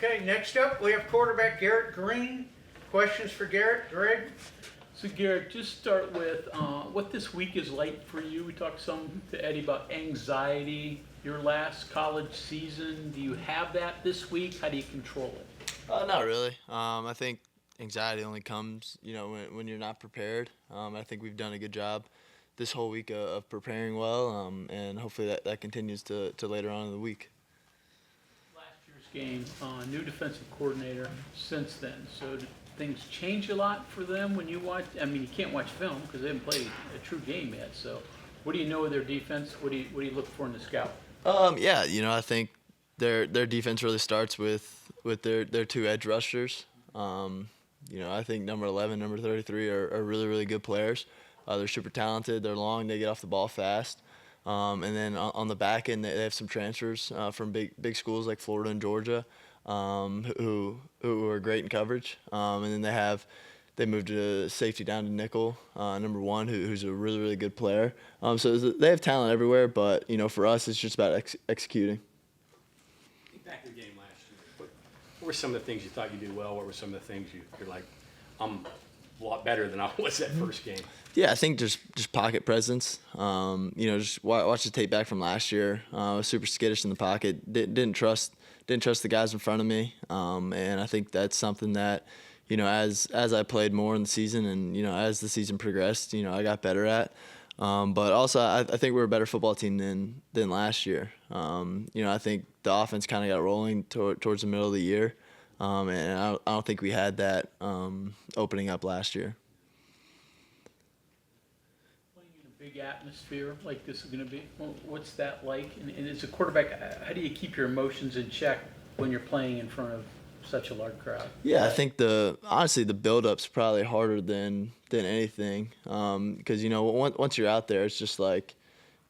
Okay, next up, we have quarterback Garrett Greene. Questions for Garrett? Greg? So Garrett, just start with what this week is like for you. We talked some to Eddie about anxiety, your last college season. Do you have that this week? How do you control it? Not really. I think anxiety only comes, when you're not prepared. I think we've done a good job this whole week of preparing well, and hopefully that continues to later on in the week. Last year's game, new defensive coordinator since then. So did things change a lot for them when you watch? I mean, you can't watch film because they haven't played a true game yet. So what do you know of their defense? What do you look for in the scout? I think their defense really starts with their two edge rushers. I think number 11, number 33 are really, really good players. They're super talented. They're long. They get off the ball fast. And then on the back end, they have some transfers from big schools like Florida and Georgia, who are great in coverage. And then they moved to safety down to nickel, number 1, who's a really, really good player. So they have talent everywhere, but for us, it's just about executing. Back to the game last year. What were some of the things you thought you did well? What were some of the things you're like, I'm a lot better than I was that first game? Yeah, I think just pocket presence. Just watch the tape back from last year. I was super skittish in the pocket. Didn't trust the guys in front of me. And I think that's something that, as I played more in the season and as the season progressed, I got better at. But also, I think we're a better football team than last year. I think the offense kind of got rolling towards the middle of the year, and I don't think we had that opening up last year. Playing in a big atmosphere like this is going to be, what's that like? And as a quarterback, how do you keep your emotions in check when you're playing in front of such a large crowd? Yeah, I think honestly the build-up's probably harder than anything, because once you're out there, it's just like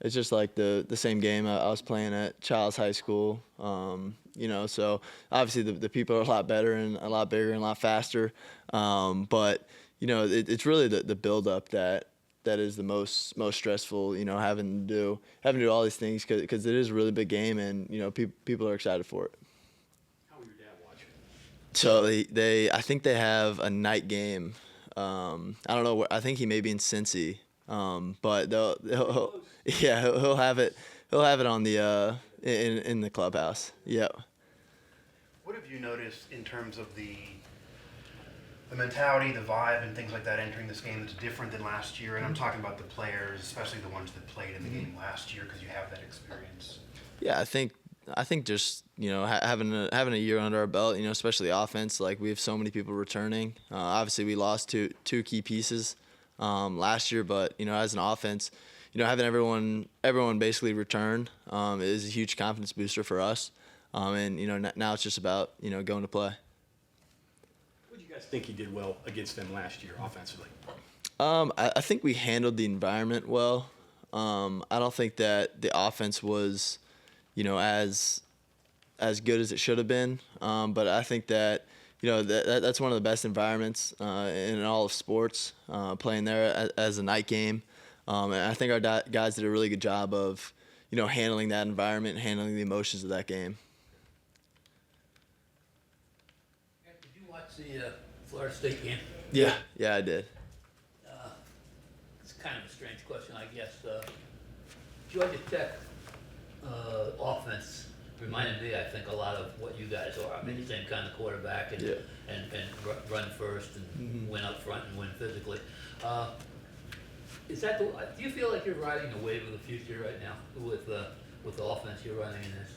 the same game I was playing at Childs High School. So obviously the people are a lot better and a lot bigger and a lot faster, but it's really the build-up that is the most stressful. Having to do all these things because it is a really big game, and people are excited for it. So I think they have a night game. I don't know. I think he may be in Cincy, but he'll have it. He'll have it on the in the clubhouse. Yep. What have you noticed in terms of the mentality, the vibe, and things like that entering this game that's different than last year? And I'm talking about the players, especially the ones that played in the game last year, because you have that experience. Yeah, I think just having a year under our belt, especially offense, like we have so many people returning. Obviously we lost two key pieces last year, but as an offense, having everyone basically return is a huge confidence booster for us. And now it's just about going to play. What do you guys think you did well against them last year offensively? I think we handled the environment well. I don't think that the offense was as good as it should have been, but I think that that's one of the best environments in all of sports, playing there as a night game, and I think our guys did a really good job of handling that environment and handling the emotions of that game. Did you watch the Florida State game? Yeah, I did. It's kind of a strange question, I guess. Georgia Tech offense reminded me, I think, a lot of what you guys are. I mean, the same kind of quarterback and run first and win up front and win physically. Do you feel like you're riding the wave of the future right now with the offense you're running in this?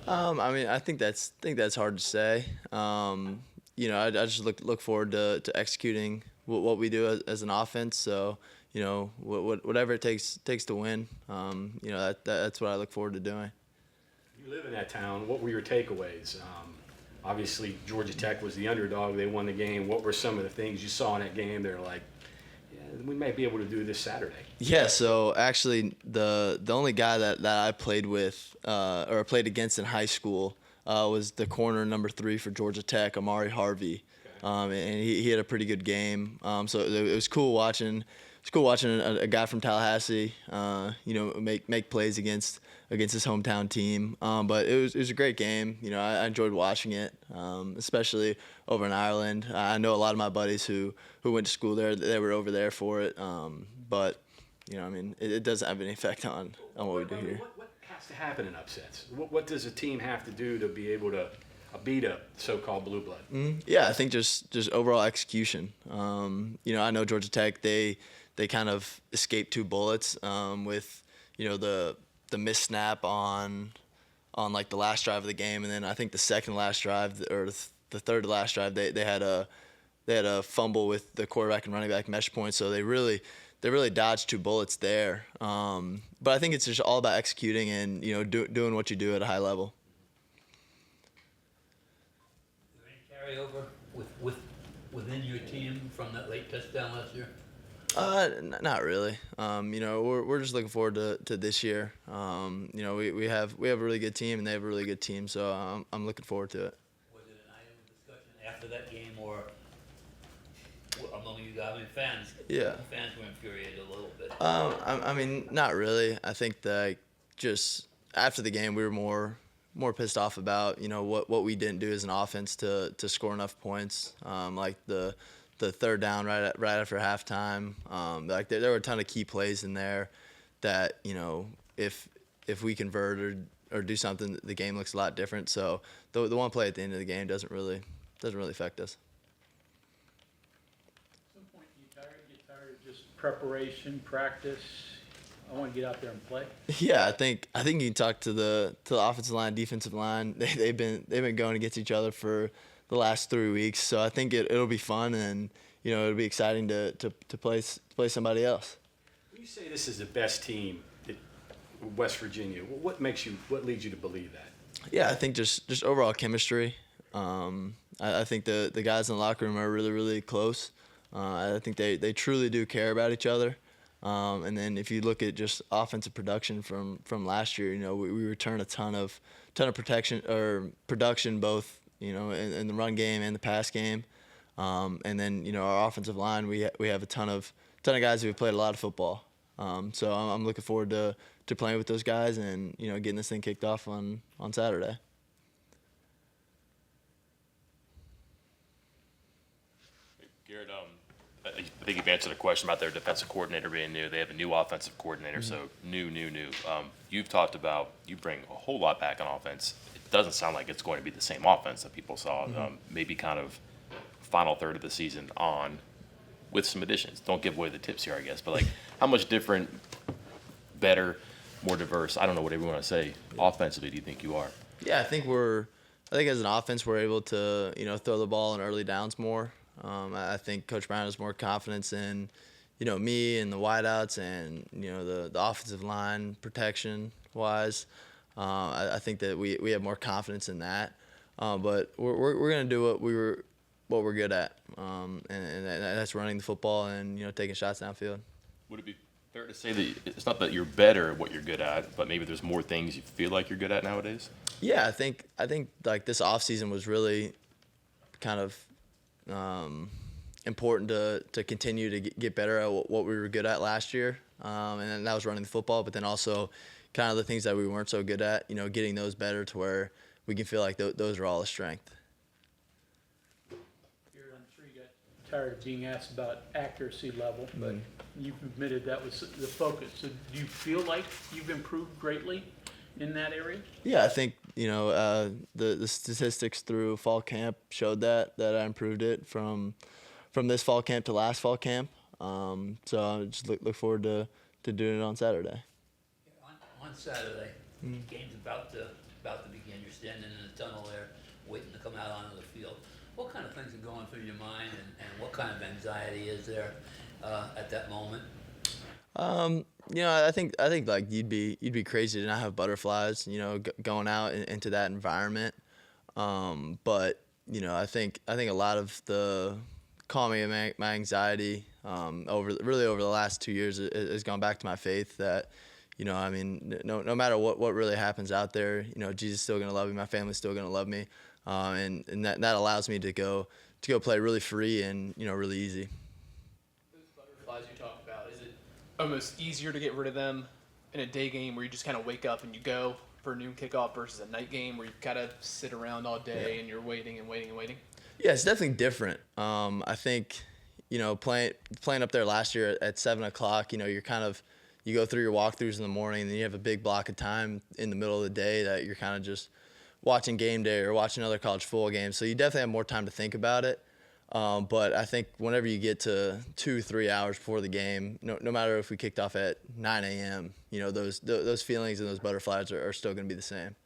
I mean, I think that's hard to say. I just look forward to executing what we do as an offense. So whatever it takes to win. That's what I look forward to doing. You live in that town. What were your takeaways? Obviously, Georgia Tech was the underdog. They won the game. What were some of the things you saw in that game? They're like, yeah, we might be able to do this Saturday. Yeah. So actually, the only guy that I played with or played against in high school was the corner number 3 for Georgia Tech, Amari Harvey. Okay. And he had a pretty good game. So it was cool watching it's cool watching a guy from Tallahassee, make plays against his hometown team. But it was a great game. I enjoyed watching it, especially over in Ireland. I know a lot of my buddies who went to school there. They were over there for it. But it doesn't have any effect on what we do here. What has to happen in upsets? What does a team have to do to be able to beat a so-called blue blood? Yeah, I think just overall execution. I know Georgia Tech, they kind of escaped 2 bullets with the missed snap on like the last drive of the game, and then I think the second last drive or the third to last drive they had a fumble with the quarterback and running back mesh point, so they really dodged 2 bullets there. But I think it's just all about executing and doing what you do at a high level. Is there any carryover within your team from that late touchdown last year? Not really. We're just looking forward to this year. We have a really good team and they have a really good team, so I'm looking forward to it. Was it an item of discussion after that game or among you guys? I mean, fans. Yeah. Fans were infuriated a little bit. Not really. I think that just after the game we were more pissed off about what we didn't do as an offense to score enough points. Like the third down right after halftime. There were a ton of key plays in there that if we convert or do something, the game looks a lot different. So the one play at the end of the game doesn't really affect us. At some point, you get tired of just preparation, practice. I want to get out there and play. Yeah, I think you can talk to the offensive line, defensive line. They've been going against each other for the last 3 weeks, so I think it'll be fun and it'll be exciting to play somebody else. When you say this is the best team in West Virginia, what leads you to believe that? Yeah, I think just overall chemistry. I think the guys in the locker room are really, really close. I think they truly do care about each other. And then if you look at just offensive production from last year, we return a ton of production both in the run game and the pass game. And then our offensive line, we have a ton of guys who have played a lot of football. So I'm looking forward to playing with those guys and getting this thing kicked off on Saturday. Garrett, I think you've answered a question about their defensive coordinator being new. They have a new offensive coordinator, so new. You've talked about you bring a whole lot back on offense. It doesn't sound like it's going to be the same offense that people saw. Maybe kind of final third of the season on with some additions. Don't give away the tips here, I guess. But how much different, better, more diverse? I don't know whatever you want to say. Offensively, do you think you are? Yeah, I think as an offense we're able to throw the ball in early downs more. I think Coach Brown has more confidence in, me and the wideouts and, the offensive line protection wise. I think that we have more confidence in that. But we're going to do what we're good at. And that's running the football and, taking shots downfield. Would it be fair to say that it's not that you're better at what you're good at, but maybe there's more things you feel like you're good at nowadays? Yeah, I think like this offseason was really kind of important to continue to get better at what we were good at last year, and then that was running the football, but then also kind of the things that we weren't so good at, getting those better to where we can feel like those are all a strength. Garrett, I'm sure you got tired of being asked about accuracy level, but you've admitted that was the focus. So do you feel like you've improved greatly in that area? Yeah, I think the statistics through fall camp showed that I improved it from this fall camp to last fall camp. So I just look forward to doing it on Saturday. On Saturday, the game's about to begin. You're standing in the tunnel there, waiting to come out onto the field. What kind of things are going through your mind, and what kind of anxiety is there at that moment? I think like you'd be crazy to not have butterflies, going out into that environment. But I think a lot of the calming my anxiety over the last 2 years has gone back to my faith that, no matter what really happens out there, Jesus is still gonna love me, my family's still gonna love me, and that allows me to go play really free and really easy. Those butterflies you talk about, is almost easier to get rid of them in a day game where you just kind of wake up and you go for a noon kickoff versus a night game where you've got to sit around all day and you're waiting and waiting and waiting? Yeah, it's definitely different. I think, playing up there last year at 7 o'clock, you go through your walkthroughs in the morning, and then you have a big block of time in the middle of the day that you're kind of just watching game day or watching other college football games. So you definitely have more time to think about it. But I think whenever you get to 2-3 hours before the game, no matter if we kicked off at 9 a.m., those feelings and those butterflies are still going to be the same.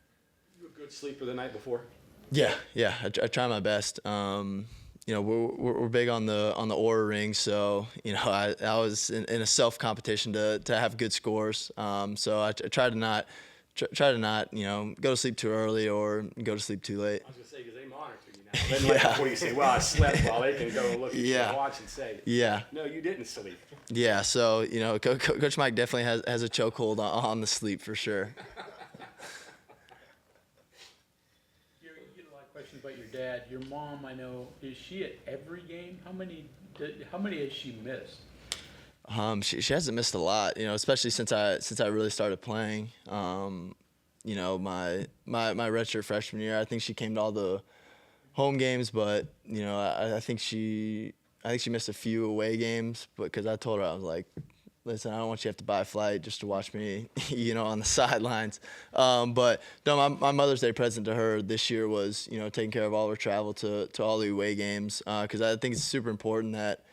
You a good sleeper the night before? Yeah, I try my best. We're big on the Oura ring, so I was in a self competition to have good scores. So I try to not go to sleep too early or go to sleep too late. I was gonna say because they monitor you now. Then like before you say, "Well, I slept," while they can go look at your watch and say, Yeah. "No, you didn't sleep." Yeah, so Coach Mike definitely has a chokehold on the sleep for sure. You get a lot of questions about your dad. Your mom, I know, is she at every game? How many has she missed? She hasn't missed a lot, especially since I really started playing. My redshirt freshman year, I think she came to all the home games, but I think she missed a few away games. But because I told her, I was like, listen, I don't want you to have to buy a flight just to watch me, on the sidelines. But no, my Mother's Day present to her this year was, taking care of all her travel to all the away games. Because I think it's super important that,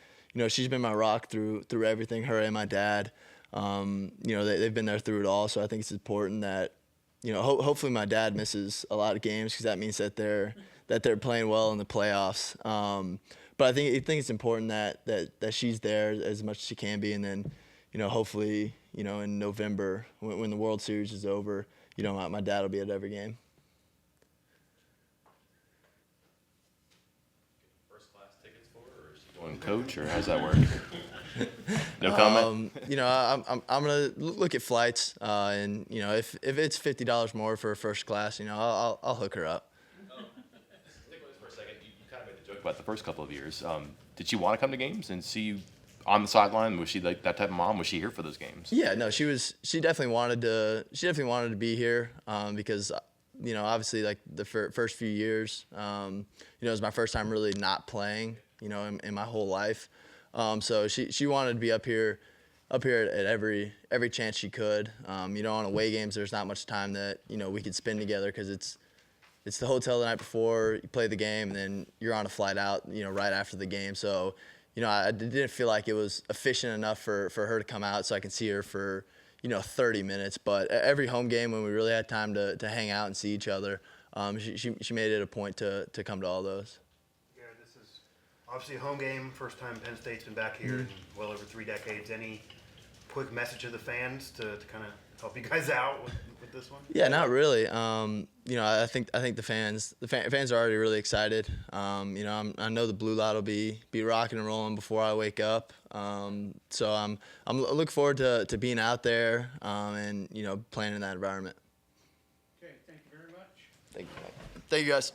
she's been my rock through everything, her and my dad. They've been there through it all. So I think it's important that, hopefully my dad misses a lot of games because that means that they're playing well in the playoffs. But I think it's important that she's there as much as she can be, and then, hopefully, in November when the World Series is over, my dad will be at every game. First class tickets for her, or is she going coach, or how's that work? No comment. I'm gonna look at flights, and if it's $50 more for a first class, I'll hook her up. Stick with us for a second. You kind of made the joke about the first couple of years. Did she want to come to games and see you on the sideline? Was she like that type of mom? Was she here for those games? Yeah, no, she definitely wanted to be here, because obviously like the first few years, it was my first time really not playing, in my whole life. So she wanted to be up here at every chance she could. On away games, there's not much time that we could spend together because it's the hotel the night before, you play the game, and then you're on a flight out, right after the game. So, I didn't feel like it was efficient enough for her to come out so I could see her for, 30 minutes. But every home game when we really had time to hang out and see each other, she made it a point to come to all those. Yeah, this is obviously a home game. First time Penn State's been back here in well over 3 decades. Any quick message to the fans to kind of help you guys out with this one? Yeah, not really. I think the fans are already really excited. I know the blue light will be rocking and rolling before I wake up. So I'm looking forward to being out there, and playing in that environment. Okay, thank you very much. Thank you guys.